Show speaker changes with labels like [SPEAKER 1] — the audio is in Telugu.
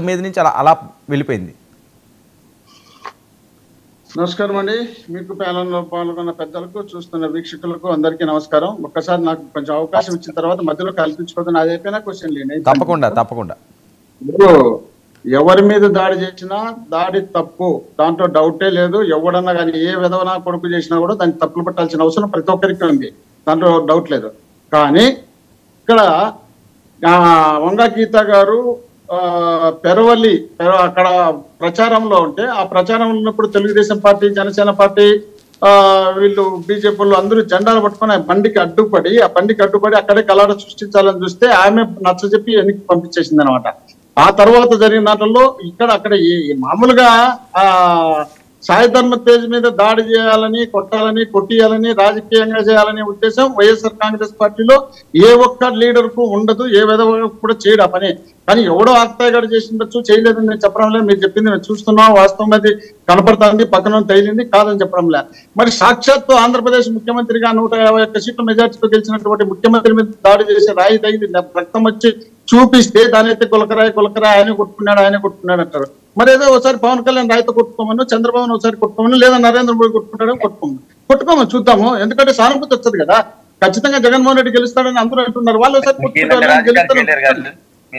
[SPEAKER 1] మీద నుంచి అలా అలా వెళ్ళిపోయింది.
[SPEAKER 2] నమస్కారం అండి. మీకు ప్యానెల్లో పాల్గొన్న పెద్దలకు, చూస్తున్న వీక్షకులకు అందరికీ నమస్కారం. ఒక్కసారి నాకు కొంచెం అవకాశం ఇచ్చిన తర్వాత మధ్యలో కల్పించుకోవద్దని అది అయిపోయినా క్వశ్చన్ లేండి.
[SPEAKER 1] తప్పకుండా
[SPEAKER 2] ఇప్పుడు ఎవరి మీద దాడి చేసినా దాడి తప్పు, దాంట్లో డౌటే లేదు. ఎవడన్నా కానీ ఏ విధవనా కొడుకు చేసినా కూడా దాన్ని తప్పులు పట్టాల్సిన అవసరం ప్రతి ఒక్కరికి ఉంది, దాంట్లో డౌట్ లేదు. కానీ ఇక్కడ వంగా గీత గారు పెరవల్లి అక్కడ ప్రచారంలో ఉంటే, ఆ ప్రచారంలో ఉన్నప్పుడు తెలుగుదేశం పార్టీ, జనసేన పార్టీ, వీళ్ళు బీజేపీలు అందరూ జెండాలు పట్టుకొని ఆ బండికి అడ్డుపడి అక్కడే కలాడ సృష్టించాలని చూస్తే ఆమె నచ్చజెప్పి వెనక్కి పంపించేసింది అనమాట. ఆ తర్వాత జరిగిన దాంట్లో అక్కడ మామూలుగా సాయి ధర్మ తేజ్ మీద దాడి చేయాలని, కొట్టియాలని, రాజకీయంగా చేయాలనే ఉద్దేశం వైఎస్ఆర్ కాంగ్రెస్ పార్టీలో ఏ ఒక్క లీడర్ కు ఉండదు. ఏ విధంగా కూడా చేయడు ఆ పని. కానీ ఎవడో ఆక్తాయి గారు చేసిండొచ్చు, చేయలేదని నేను చెప్పడం లేదు. మీరు చెప్పింది మేము చూస్తున్నాం, వాస్తవం అది కనపడుతుంది, పక్కన తేలింది, కాదని చెప్పడం లేదు. మరి సాక్షాత్తు ఆంధ్రప్రదేశ్ ముఖ్యమంత్రిగా 151 సీట్ల మెజార్టీతో గెలిచినటువంటి ముఖ్యమంత్రి మీద దాడి చేసి రాయి తగిలి రక్తం వచ్చి చూపిస్తే దానైతే గులకరాయి ఆయన కొట్టుకున్నాడు అంటారు. మరి ఏదో ఒకసారి పవన్ కళ్యాణ్ రాయితో కొట్టుకోమను, చంద్రబాబు ఒకసారి కొట్టుకోమను, లేదా నరేంద్ర మోడీ కొట్టుకోమని చూద్దాము. ఎందుకంటే సానుభూతి వస్తుంది కదా. ఖచ్చితంగా జగన్మోహన్ రెడ్డి గెలుస్తాడని అందరూ అంటున్నారు. వాళ్ళు ఒకసారి కొట్టుకుంటారు, గెలుస్తారు.